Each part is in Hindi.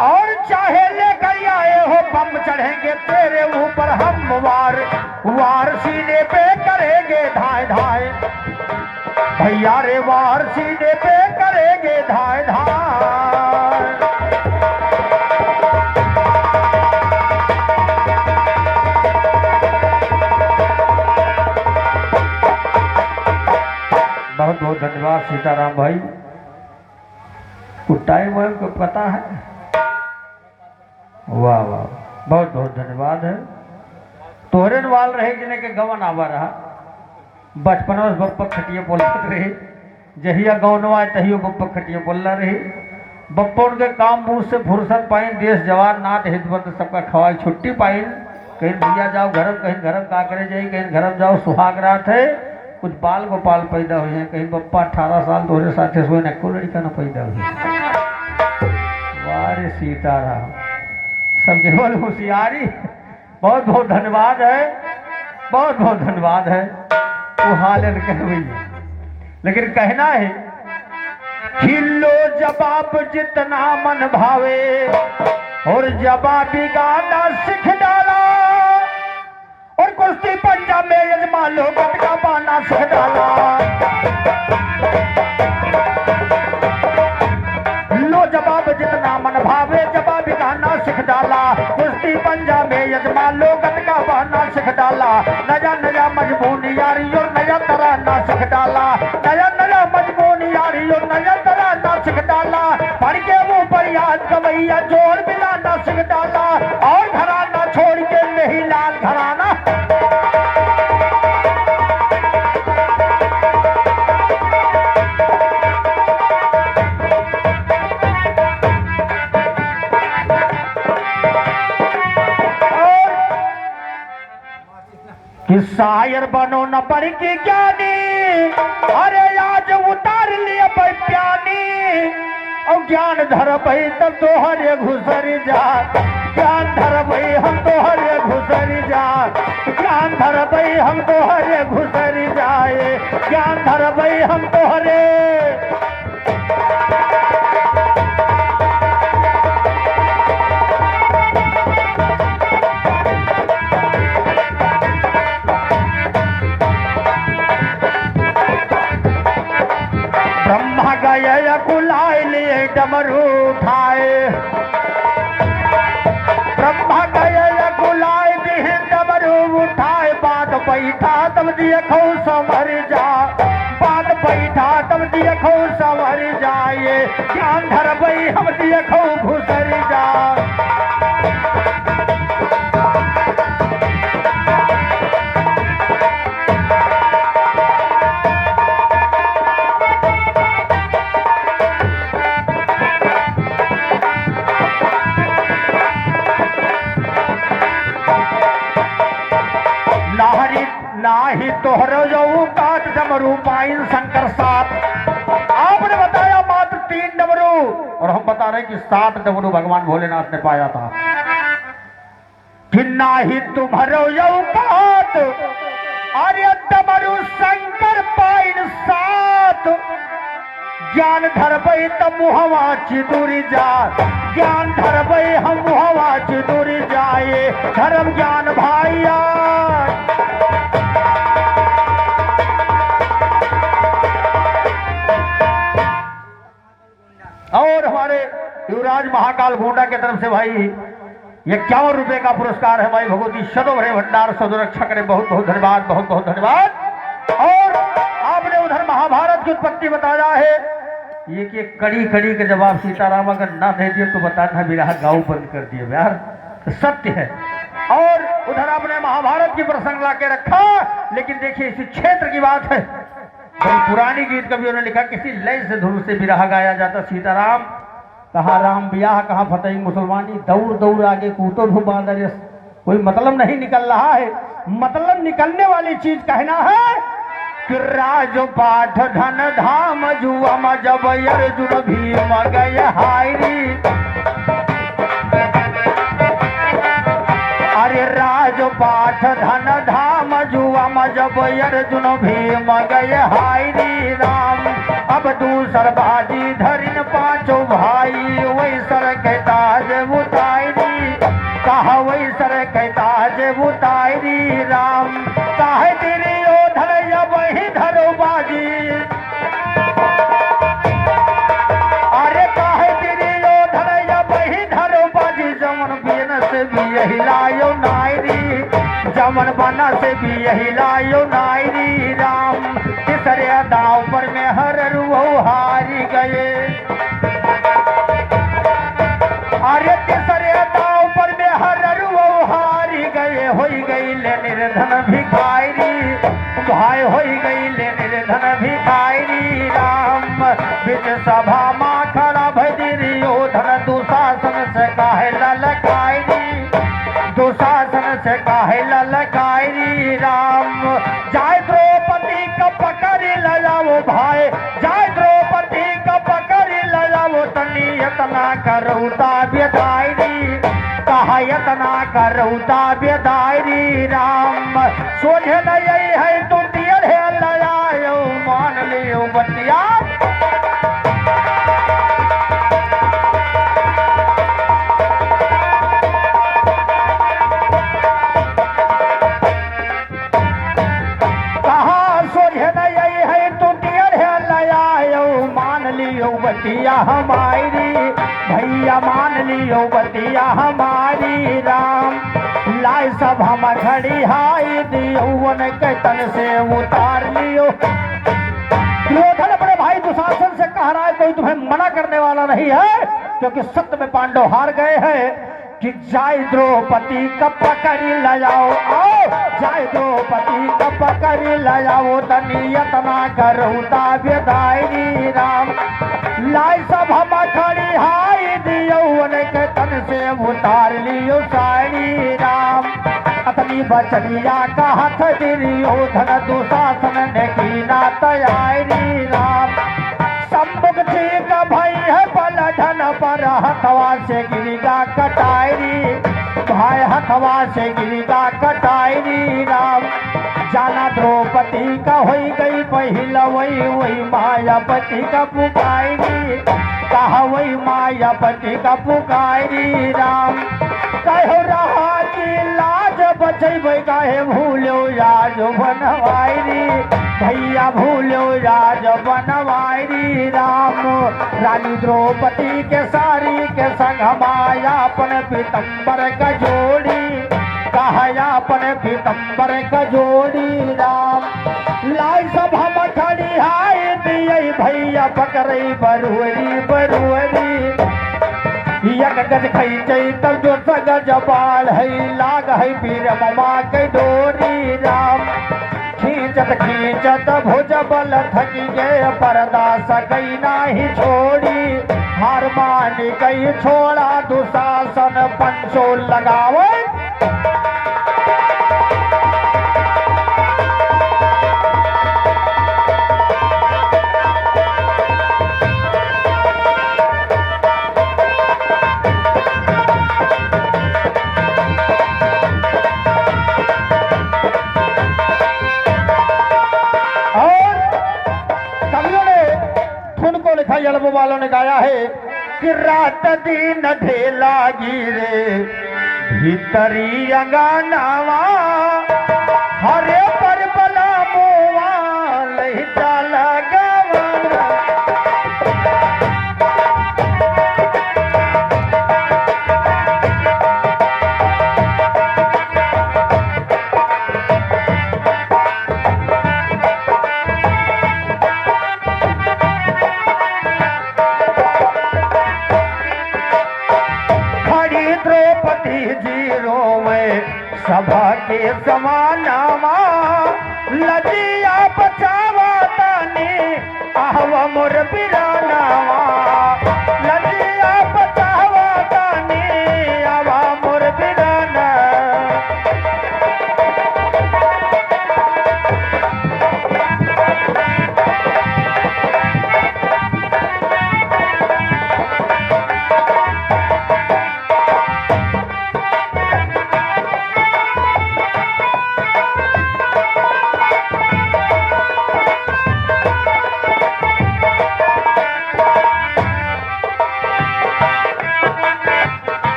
और चाहे लेकर आए हो बम चढ़ेंगे तेरे ऊपर हम वार सीने पे करेंगे धाए धाए भैया रे वार सीने पे करेंगे धाए धाए। बहुत बहुत धन्यवाद सीताराम भाई। टाइम है को पता है। वाह वाह बहुत बहुत धन्यवाद है। तोहरे वाल रहे जिन्हें के गवन आवा रहा बचपन में बप्पा खटिया बोलते रहे जहिया गौनवा तहियो बप्पा खटिया बोलना रही बप्पा उनके काम बूझ से फुर्सत पाइन देश जवान नाथ हितबंद सबका खवाई छुट्टी पाइन कहीं भैया जाओ घरम कहीं घरम का करे जाई कहीं घरम जाओ सुहाग रात है कुछ बाल गोपाल पैदा हुए हैं कहीं बप्पा 18 साल तोहरे साथे सोए न को लड़का न पैदा हुए। वारे सीताराम सब केवल होशियारी। बहुत बहुत धन्यवाद है बहुत बहुत धन्यवाद है। वो हाल कह भैया लेकिन कहना है खिलो जवाब जितना मन भावे और जवाबी गाना सीख डाला और कुश्ती पंजाब में यजमान लोगत का बाना सीख डाला। लो जवाब जितना मन भावे जवाबी गाना सीख डाला कुश्ती पंजाब में यजमान लोगत का बाना सीख डाला। नया नया मजबून यारी और नया तराना सीख डाला नया नया मजबून यारी और नया तराना सीख डाला। पढ़ के मुंह पर याद गवैया जोर मिलाना सीख डाला और घराना छोड़ के नहीं लाल घराना। कि शायर बनो न पढ़ के ज्ञानी अरे आज उतार लिया प्यानी और ज्ञान धर भाई तब तो हरे घुसरी जा ज्ञान धर भाई हम तो हरे घुसरी जा ज्ञान धर भाई हम तो हरे घुसरी जाए ज्ञान धर भाई हम तो हरे। ब्रह्मा गया कुलाए लिए डमरू उठाए ब्रह्मा गया कुलाए दिए डमरू उठाए बात बैठा तब दिए खो संवर जा बात बैठा तब दिए खो संवर जाए ज्ञान धर भाई हम दिए खो घुसर जा। नाही तोहर जाऊ काट डमरू पाइन शंकर 7 आपने बताया मात्र 3 डमरू और हम बता रहे कि 7 डमरू भगवान भोलेनाथ ने पाया था। कि नाही तुम्हारो जाऊ काट अरे डमरू शंकर पाइन 7 ज्ञान धरबई त मुहवा चिदूरी जा ज्ञान धरबई हम मुहवा चिदूरी जाए धर्म ज्ञान भाइया। और हमारे युवराज महाकाल गोंडा की तरफ से भाई 51 रुपए का पुरस्कार है भाई भगवती सदोभरे भंडार सदुरक्षक ने बहुत बहुत धन्यवाद बहुत बहुत धन्यवाद। और आपने उधर महाभारत की उत्पत्ति बताया है ये कि कड़ी कड़ी का जवाब सीताराम अगर ना दे दिए तो बताना विराह गाँव बंद कर दिए यार सत्य है। और उधर आपने महाभारत की प्रसंग ला के रखा, लेकिन देखिए इसी क्षेत्र की बात है। बड़ी पुरानी गीत कवियों ने लिखा, किसी लय से धुन से बिरहा गाया जाता। सीताराम कहाँ राम ब्याह कहाँ फतेह मुसलमानी, दौड़ दौड़ आगे कूतो बांदर। कोई मतलब नहीं निकल रहा है। मतलब निकलने वाली चीज कहना है कि राज पाठ धन धाम जुआ जब अर्जुन भीम गए हायरी। अरे राज पाठ धन धाम जुआ जब अर्जुन भीम गए हायरी राम। अब दूसर बाजी धरिन पांचों भाई, वही सर कहता जे उतारी। कहा वही सर कहता जे उतारी राम। काहे तेरी ओ धर या वही धरो बाजी। अरे काहे तेरी ओ धर या वही धरो बाजी। जमन बिन से भी यही लायो नायरी, जमन बना से भी यही लायो नायरी राम। तीसरे दाव पर में हर रुओ हारी गए। अरे तीसरे दाव पर में हर रुओ हारी गए। होई गई ले निर्धन भिखारी, भाई होई गई ले निर्धन भिखारी राम। बिच सभा माँ खड़ा भैरियोधन, दुशासन से काहे ललकायरी, दुशासन से काहे ललकायरी राम। जाय द्रौपदी का पकड़ लजाओ भाई, जाय द्रौपदी का पकड़ लजाओ। तनी यतना करौता बेदायरी, कहा यतना करौता बेदायरी राम। सोझे न यही है तो दियर है लजाओ, मान लियो बतिया। बतिया हमारी भैया मान लियो बतिया हमारी राम। लाए सब हम घड़ी हाई दियो के तन से उतार लियो। दुर्योधन अपने भाई दुशासन से कह रहा है कोई तुम्हें मना करने वाला नहीं है, क्योंकि सत्य में पांडव हार गए हैं। कि जाय द्रौपदी का पकड़ी लजाओ, आओ जाय द्रौपदी का पकड़ी लजाओ। तनियतना करौता बेदायरी राम। लाई सब हम खड़ी हाई दियो के तन से उतार लियो साड़ी राम। अपनी बचनिया का हाथ दुर्योधन, दुशासन ने की ना तैयारी राम। सम्मुख ठीक भाई है बल धन पर, हथवा से गिरिगा कटायरी भाई, हथवा से गिरिगा कटायरी राम। जाना द्रौपदी का होई गई पहिला, वही वही मायापति का पुकारी। कहा वही मायापति का पुकारी राम। कहो रहा की लाज बचैबै, काहे भूलो याज बनवायरी भैया, भूलो याज बनवायरी राम। रानी द्रौपदी के सारी के संग मायापन पीतम्बर का जोड़ी, कहायापन पीतम्बर का जोड़ी राम। लाई सब हम खड़ी हाय दिए भैया, पकड़ई बरुअरी बरुअरी। एक गज खैचै तब जो सगज बाल है, लाग है पीर ममा के डोरी राम। खींचत खींचत भुज बल थकी गए, परदा सकई नाही छोड़ी। हार मान गई छोड़ा दुशासन, पंचो लगावे। एल्बम वालों ने गाया है कि रात दिन ढेला गिरे भीतरी अंगनावा, हरे पर बला मुआ लही चाला गवाना। सभा के समानावा लजिया बचावा तानी आहवा मोर बिरानावा लजिया बचावा तानी आवा मोर बिराना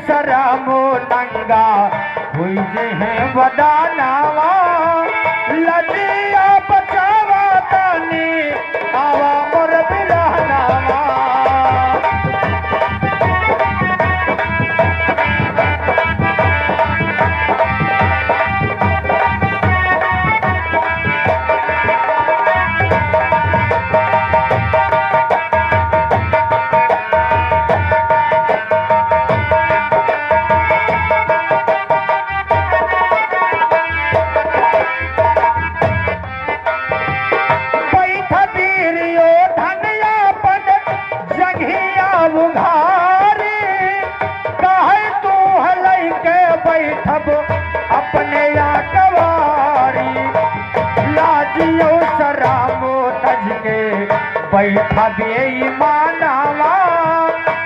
सरामो नंगा हुई जे है वदानावा लजिया बचावा तानी आवा मोर बिरहनावा बैठब अपने कवारी लाजियो सरामो तज के बैठा बे मानावा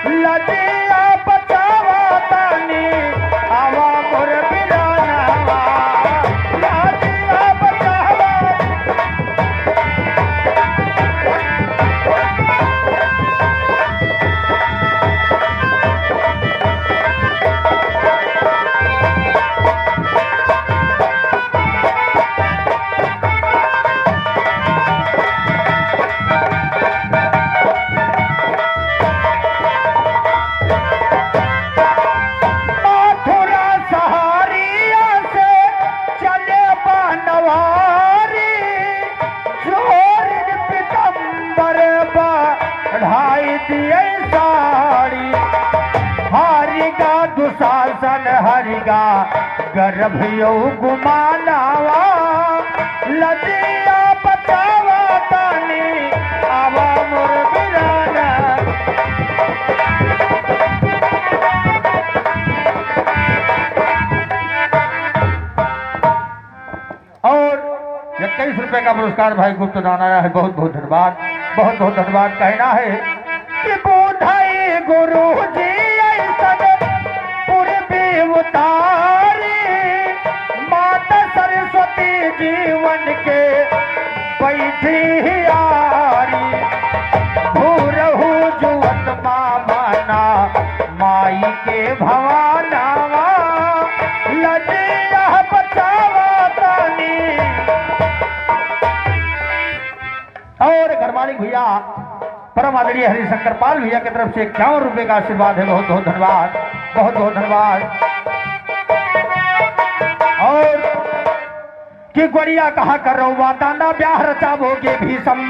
लजिया बचावा तानी आवा मोर बिरानावा लजिया बचावा हारिगा दुशासन हरिगा गर्भयो गुमानावा लजिया बचावा तानी आवा मोर बिराना और 21 रुपए का पुरस्कार भाई गुप्त दान आया है। बहुत बहुत धन्यवाद, बहुत बहुत धन्यवाद। कहना है कि बोधाई गुरु जी पूर्वी उतारी माता सरस्वती जीवन के बैठी यारी भूरहू जुवत माना माई के भवानावा लजिया बचावा तानी। और घर मालिक भैया परम आदरणीय हरिशंकर पाल भैया की तरफ से 51 रुपए का आशीर्वाद है। बहुत बहुत धन्यवाद, बहुत बहुत धन्यवाद। और कि गोरिया कहा करो वाताना ब्याह रचावोगे भीषम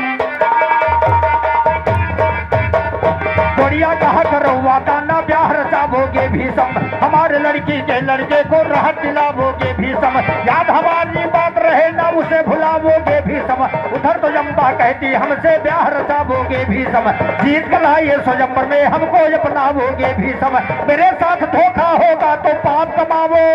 गोरिया कहा करो वाताना ब्याह रचावोगे भीषम हमारे लड़की के लड़के को राहत दिलावोगे भीषम याद हमारी बात रहे ना उसे भुलावोगे भीषम उधर तो जम्बा कहती हमसे ब्याह रचावोगे भीषम जीत कर आइए स्वयंवर में हमको अपनावोगे भीषम मेरे साथ धोखा होगा तो पाप कमावो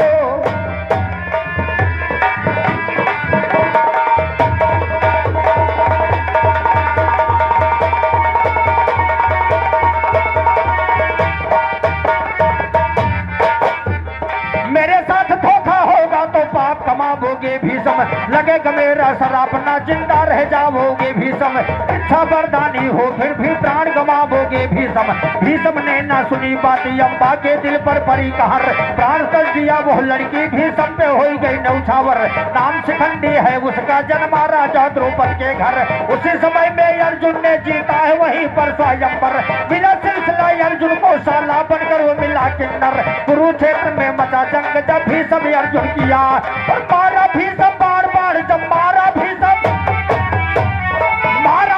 मेरे साथ धोखा होगा तो पाप कमाओगे भीषम, लगेगा मेरा सरापना, जिंदा रह जाओगे भीषम, इच्छा वरदानी हो फिर भी प्राण गवाओगे भीषम। भीषम ने ना सुनी बात अम्बा के दिल पर पड़ी कहर, प्राण कर दिया वो लड़की भीषम पे हो गई नौछावर। नाम शिखंडी है उसका, जन्मा राजा द्रौपद के घर, उसी समय में अर्जुन ने जीता है वहीं पर स्वयं पर। मिला सिलसिला अर्जुन को साला बनकर वो मिला किन्नर, कुरुक्षेत्र में मचा जंग जब भीषम अर्जुन किया, और मारा भीषम बार बार, जब मारा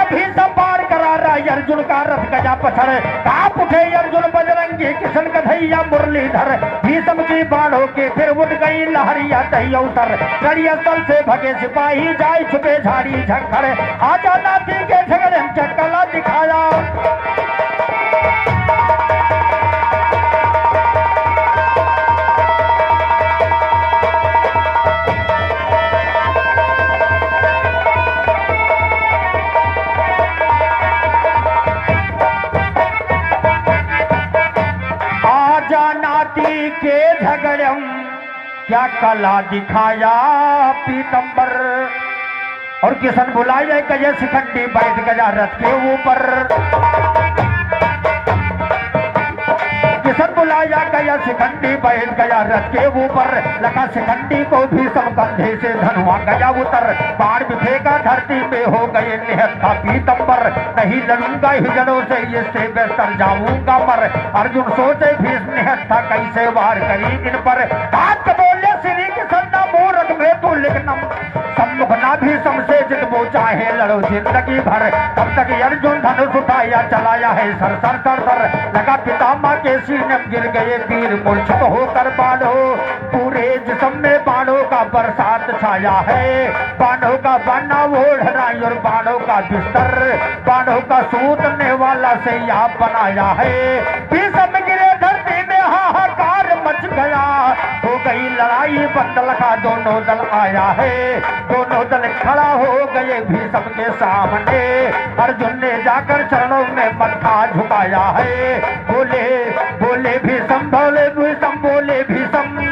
भीषम बार करारा अर्जुन का रथ गजा पछड़, कांप उठे अर्जुन बजरंगी किशन कन्हैया मुरलीधर। भीषम की बाणों के फिर उठ गई लहरिया दहियौसर, रणस्थल स्थल से भगे सिपाही जाए छुपे झाड़ी झंखड़, आजा नाती के झगड़े कला दिखाया। के झगड़म क्या कला दिखाया पीतंबर, और किशन बुलाया गया शिखंडी बैठ गया रथ के ऊपर, किशन बुलाया गया शिखंडी बैठ गया रथ के ऊपर, लगा शिखंडी को भीषम कंधे से धनुआ गया उतर, बाण भी फेंका धरती में हो गए निहत्था पीतंबर, नहीं लड़ूंगा हिजड़ों से इससे बेहतर जाऊंगा मर। अर्जुन सोचे भीष्म निहत्था कैसे वार करी इन पर, बात बोले श्री किशन ना मूरख में तू लिखना, सम्मुख ना भीषम से जितबो चाहे लड़ो जिंदगी भर। तब तक अर्जुन धनुष उठाया चलाया है सर सर सर सर, लगा पितामह के सीने गिर गए वीर मूर्छित होकर बाणों, पूरे जिस्म में बाणों का बरसात छाया है, बाणों का बना ओढ़ना और बाणों का बिस्तर, बाणों का सूतने वाला से यहाँ बनाया है। भीषम गिरे धरती में हाहाकार मच गया, हो गई लड़ाई बंदल का दोनों दल आया है, दोनों दल खड़ा हो गए भीषम के सामने। अर्जुन ने जाकर चरणों में मत्था झुकाया है, बोले बोले भीषम, बोले भीषम, बोले भीषम।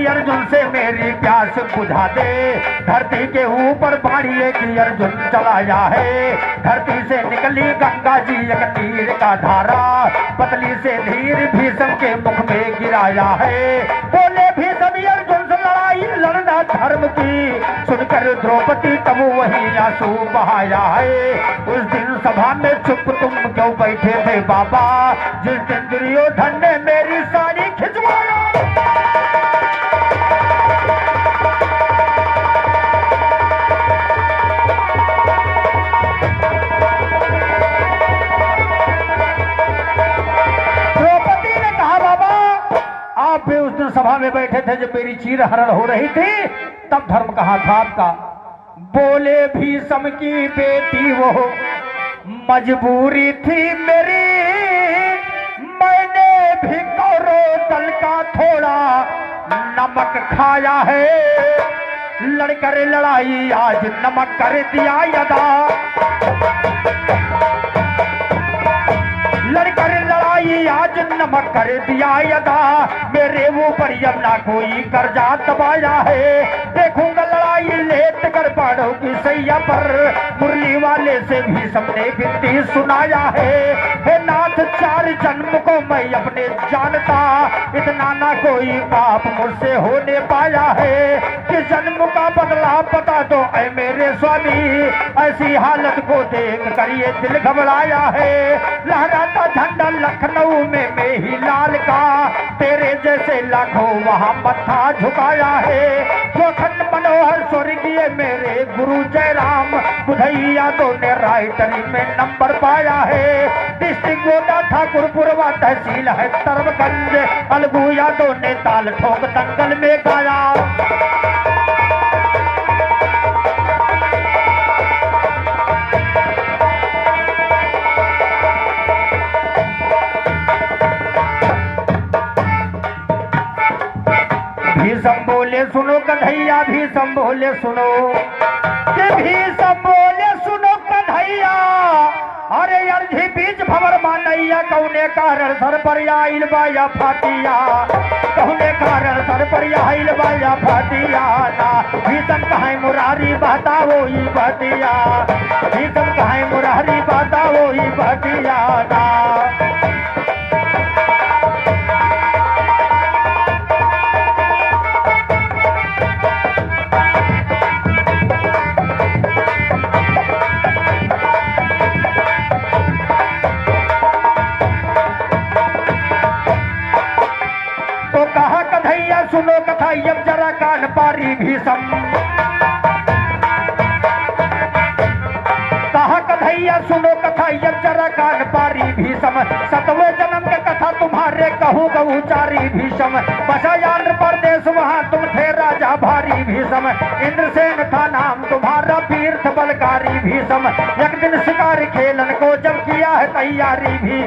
अर्जुन से मेरी प्यास बुझा दे, धरती के ऊपर बाढ़िए की अर्जुन चलाया है, धरती से निकली गंगा जी एक नीर का धारा, पतली से धीर भीषम के मुख में गिराया है। बोले भीषम अर्जुन से लड़ाई लड़ना धर्म की, सुनकर द्रौपदी तब वही आंसू बहाया है। उस दिन सभा में चुप तुम क्यों बैठे थे बाबा, जिस दिन दुर्योधन ने मेरी साड़ी खिंचवाया। आप भी उस दिन सभा में बैठे थे जब मेरी चीर हरण हो रही थी, तब धर्म कहा था आपका। बोले भीषम की बेटी वो मजबूरी थी मेरी, मैंने भी कौरव दल का थोड़ा नमक खाया है, लड़कर लड़ाई आज नमक कर दिया यदा, लड़कर लड़ाई आज नमक कर दिया यदा, मेरे ऊपर यमुना कोई कर्जा दबाया है। देखूंगा लड़ाई लेट कर बाणों की सैया पर, मुरली वाले से भी सबने विनती सुनाया है। हे नाथ चार जन्म को मैं अपने जानता, इतना ना कोई पाप मुझसे होने पाया है, कि जन्म का बदला बता दो ऐ मेरे स्वामी, ऐसी हालत को देख कर ये दिल घबराया है। लहराता झंडा लखनऊ में मैं ही लाल का, तेरे जैसे लाखों वहाँ मत्था झुकाया है। जो खंड मनोहर स्वर्गीय मेरे गुरु जयराम, बुधैया तो ने राइटरी में नंबर पाया है। डिस्ट्रिक्ट गोदा ठाकुरपुरवा तहसील है तरबगंज, अलगू यादव ने ताल ठोक दंगल में गाया। भीषम बोले सुनो कन्हैया, भीषम बोले सुनो, कि भीषम बोले सुनो कन्हैया, अरे अर्धी बीच भवर मानैया, कौने कारण सर पर आइल बाया फातिया, कौने कारण सर पर आइल बाया फातिया ना। भीषम कहां मुरारी बहता वो ही बहतिया, भीषम कहां मुरारी बहता वो ही बहतिया ना। सुनो कथा अब जरा कान पारी भीषम, कहा कन्हैया सुनो कथा अब जरा कान पारी भीषम, सतवें जन्म के कथा तुम्हारे कहूँ गहुचारी भीषम, बसा आंध्र प्रदेश वहाँ तुम थे राजा भारी भीषम, इंद्रसेन था नाम तुम्हारा तीर्थ बलकारी भीषम, एक दिन शिकार खेलन को जब किया है तैयारी भी,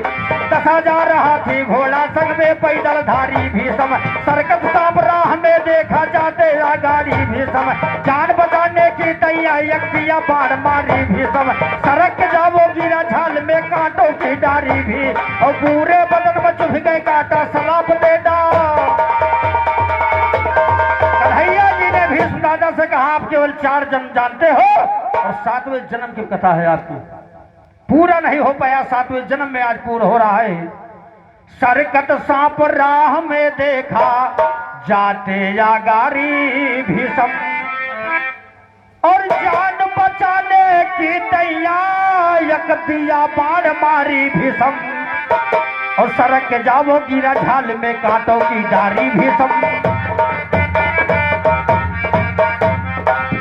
10,000 हाथी घोड़ा संग में पैदल धारी भीषम, सरकत सांप राह में देखा जाते गाड़ी भीषम, जान बचाने की तैयारी किया बाढ़ मारी भीषम, सड़क के जावो गिरा झाल में कांटों की डारी भी, और पूरे बदन में चुभ गए कांटा सलाप दे डाल। कन्हैया जी ने भीष्म दादा से कहा आप केवल 4 जन्म जानते हो और 7वें जन्म की कथा है आपकी, पूरा नहीं हो पाया 7वें जन्म में आज पूरा हो रहा है। सरकत सांप राह में देखा जाते या गारी भीषम, और जान बचाने की तैयार दिया बाढ़ मारी भीषम, और सड़क के जावो गिरा झाल में कांटों की डारी भीषम,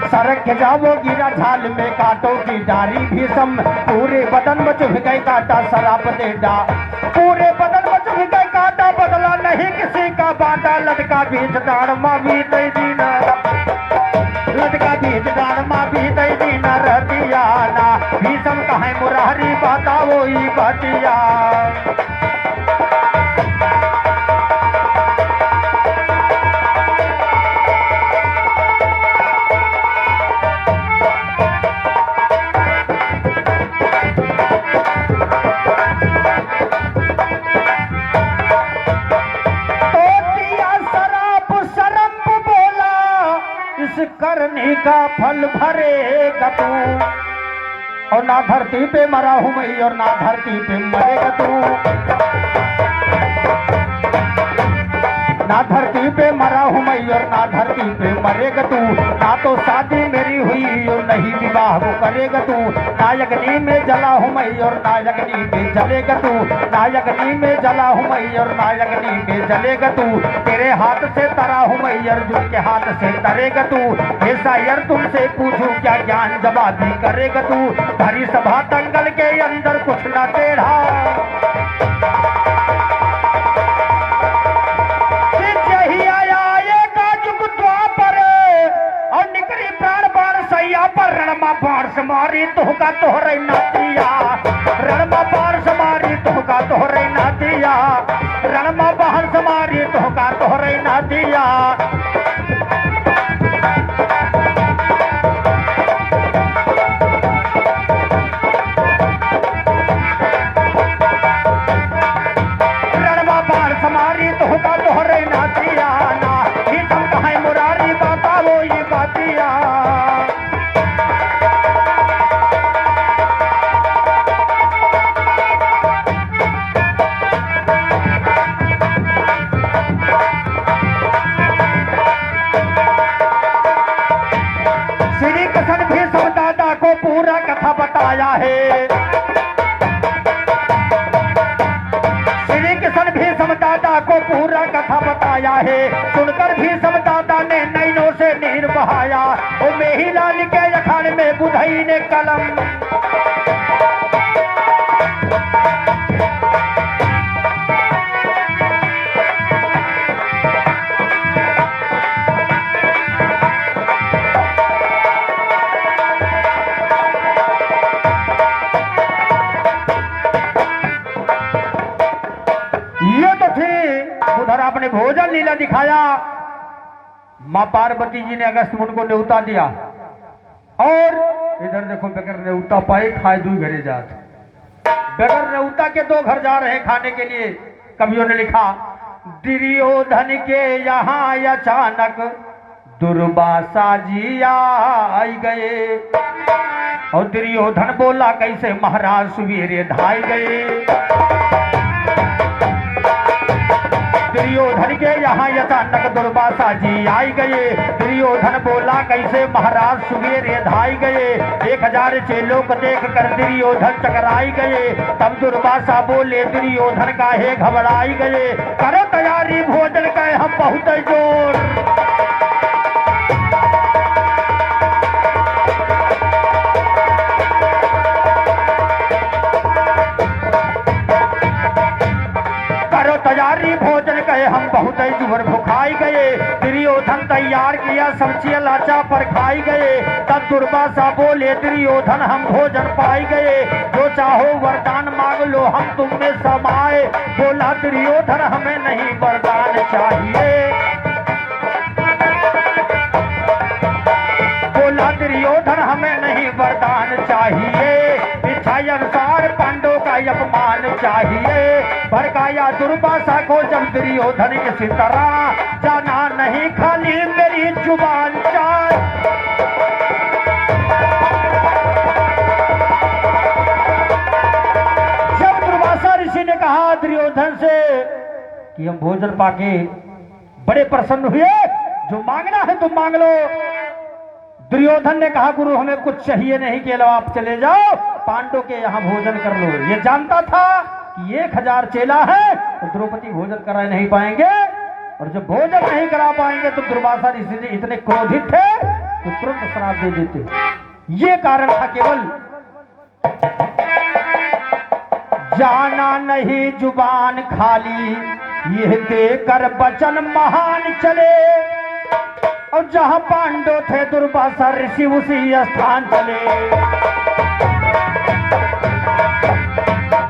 सड़क के जावो गिरा झाल में कांटों की डारी भीषम, पूरे बदन में चुभ गए कांटा शराब दे डा, पूरे बदन में चुभ गए कांटा बदला नहीं किसी का बाटा, लटका बीच दान माँ भी दे दीना, लटका बीच दान माँ भी दे दीना रहतिया ना। भीषम कहां मुरारी बाता वो ही बतिया, करने का फल भरेगा तू, और ना धरती पे मरा हूं मैं और ना धरती पे मरेगा तू, ना धरती पे मरा हूं मैं और ना धरती पे मरेगा तू, ना तो शादी मेरी हुई और नहीं विवाह वो करेगा तू, ना अग्नि में जला हूं मैं और ना अग्नि में जलेगा तू, ना अग्नि में जला हूं मैं और ना अग्नि में जलेगा तू, तेरे हाथ से तरा हूं मैं अर्जुन के हाथ से तरेगा तू, ऐसा यार तुमसे पूछूं क्या ज्ञान जवाबी करेगा तू, भरी सभा दंगल के अंदर कुछ ना टेढ़ा, बाढ़ से मारी तुहका तोहरे नातिया, रणमा बाढ़ से मारी तुहका तोहरे नातिया, रणमा बाढ़ से मारी तुहका तोहरे नातिया। रणमा बाढ़ से मारी तुहका तोहरे नातिया ना, भीषम कहां मुरारी बाता वो ही बातिया। बताया है श्री कृष्ण भीष्म दादा को पूरा कथा बताया है, सुनकर भीष्म दादा ने नैनों से नीर बहाया, ओ मेही लाल के अखाड़े में बुधई ने कलम, उधर आपने भोजन लीला दिखाया, माँ पार्वती जी ने अगस्त मुनि को न्योता दिया और इधर देखो बगैर न्योता पाए खाए दू घरे जात। बगैर न्योता के दो घर जा रहे हैं खाने के लिए। कवियों ने लिखा दुर्योधन के यहाँ अचानक दुर्वासा जी आई गए और दुर्योधन बोला कैसे महाराज सवेरे धाई गए। दुर्योधन के यहाँ अचानक दुर्वासा जी आई गए। दुर्योधन बोला कैसे महाराज सवेरे धाई गए। 1000 चेलों को देख कर दुर्योधन चकराई गए। तब दुर्वासा बोले दुर्योधन काहे घबराई गए। करो तैयारी भोजन का हम बहुत जोर। तैयारी भोजन कहे हम बहुत ही जुबर भुखाई गए। दुर्योधन तैयार किया सब्जी लाचा पर खाई गए। तब दुर्वासा बोले दुर्योधन हम भोजन पाई गए। जो चाहो वरदान मांग लो हम तुम में समाए। बोला दुर्योधन हमें नहीं वरदान चाहिए। बोला दुर्योधन हमें नहीं वरदान चाहिए। इच्छा अनुसार पांडवों का अपमान चाहिए। भड़काया दुर्वासा को जब दुर्योधन किसी तरह जाना नहीं खाली मेरी जुबान चाहे। जब दुर्वासा ऋषि ने कहा दुर्योधन से कि हम भोजन पाके बड़े प्रसन्न हुए, जो मांगना है तुम मांग लो। दुर्योधन ने कहा गुरु हमें कुछ चाहिए नहीं, के अलावा आप चले जाओ पांडव के यहाँ भोजन कर लो। ये जानता था कि 1000 चेला है तो द्रौपदी भोजन करा नहीं पाएंगे और जब भोजन नहीं करा पाएंगे तो दुर्वासा ऋषि इतने क्रोधित थे तो तुरंत श्राप दे देते। ये कारण था केवल जाना नहीं जुबान खाली, यह देकर वचन महान चले। और जहां पांडव थे दुर्वासा ऋषि उसी स्थान चले।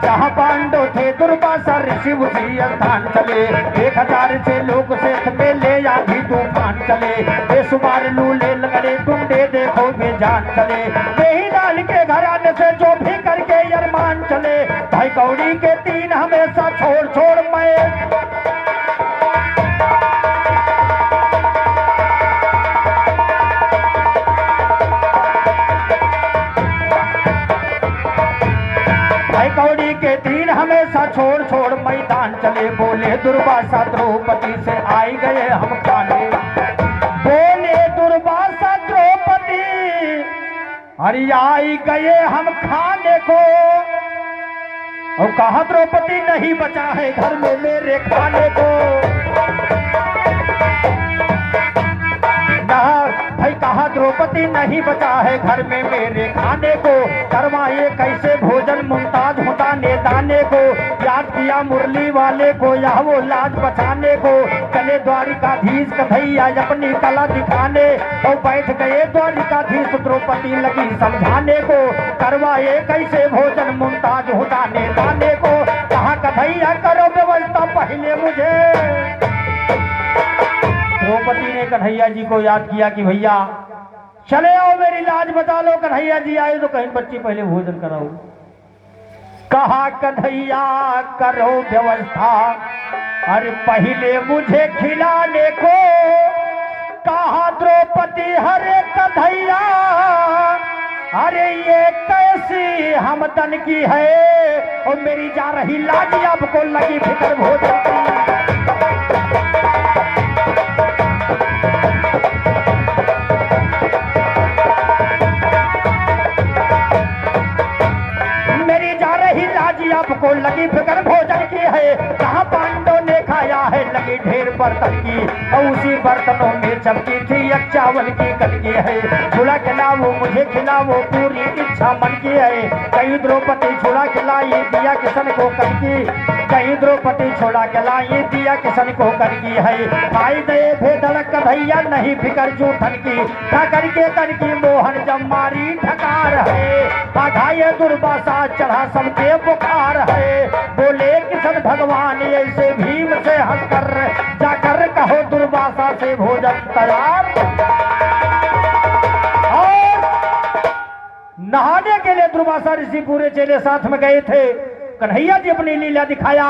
जहां पांडव थे दुर्वासा ऋषि उसी स्थान चले। 1000 से लोग से में ले आंधी तूफान चले। बेसुमार लूले लगड़े टुंडे देखो वे जान चले। यही लाल के घराने से जो भी करके अरमान चले। भाई कौड़ी के 3 हमेशा छोड़ छोड़ मैं। कौड़ी के 3 हमेशा छोड़ छोड़ मैदान चले। बोले दुर्वासा द्रौपदी से आई गए हम खाने। बोले दुर्वासा द्रौपदी अरे आई गए हम खाने को। और कहा द्रौपदी नहीं बचा है घर में मेरे खाने को। भाई कहा द्रौपदी नहीं बचा है घर में मेरे खाने को। करवाए कैसे भोजन मुमताज हुदाने दाने को। याद किया मुरली वाले को या वो लाज बचाने को। चले द्वारिकाधीश कन्हैया अपनी कला दिखाने। और बैठ गए द्वारिकाधीश द्रौपदी लगी समझाने को। करवाए कैसे भोजन मुमताज हुदाने दाने को। कहा कन्हैया करो व्यवस्था पहले मुझे। द्रौपदी ने कन्हैया जी को याद किया कि भैया चले आओ मेरी लाज बता लो। कन्हैया जी आए तो कहीं बच्ची पहले भोजन कराओ। कहा कन्हैया करो व्यवस्था अरे पहले मुझे खिलाने को। कहा द्रौपदी हरे कन्हैया अरे ये कैसी हमदन की है। और मेरी जा रही लाज आपको लगी फिक्र भोजन की। आपको लगी फिक्र भोजन की है। कहा पांडव ने खाया है लगी ढेर बर्तन की। और उसी बर्तनों में चमकी थी एक चावल की कटकी है। झूला खिलाओ मुझे खिलाओ पूरी इच्छा मन की है। कई द्रौपदी झूला खिलाई दिया किशन को कटकी। कहीं द्रौपदी छोड़ा के लाई दिया किसन को कनकी है खाई दे भेदड़क भैया नहीं फिकर जूठन की का करके मोहन जब मारी ठकार है आघाये दुर्वासा चढ़ा सबके बुखार है बोले किसन भगवान ऐसे भीम से हंसकर जाकर कहो दुर्वासा से भोजन तैयार। नहाने के लिए दुर्वासा ऋषि पूरे चेले साथ में गए थे। कन्हैया जी अपनी लीला दिखाया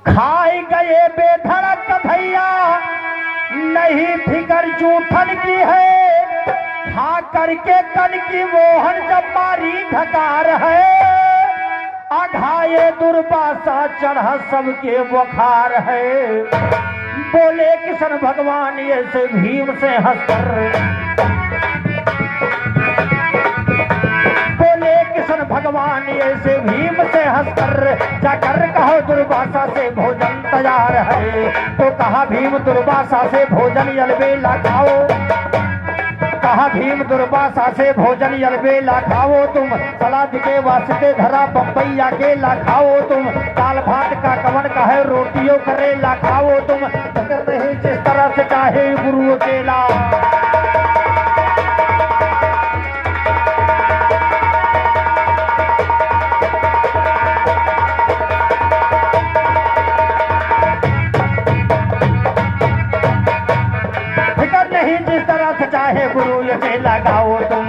खाई गए बेधड़क भैया नहीं फिकर जूठन की है खा करके कन की मोहन जब मारी ढकार है आघाये दुर्वासा चढ़ा सबके बुखार है बोले किशन भगवान ऐसे भीम से हंसकर किशन भगवान ऐसे भीम से हंसकर जाकर कहो दुर्वासा से भोजन तैयार है तो कहा भीम दुर्वासा से भोजन अलबेला खाओ कहा भीम दुर्वासा से भोजन अलबेला खाओ तुम सलाद के वास्ते धरा बम्बैया के ला खाओ तुम दाल भात का कवन का है रोटियों करेला खाओ तुम रहे जिस तरह से चाहे गुरु चेला। चाहे गुरु ये लगाओ तुम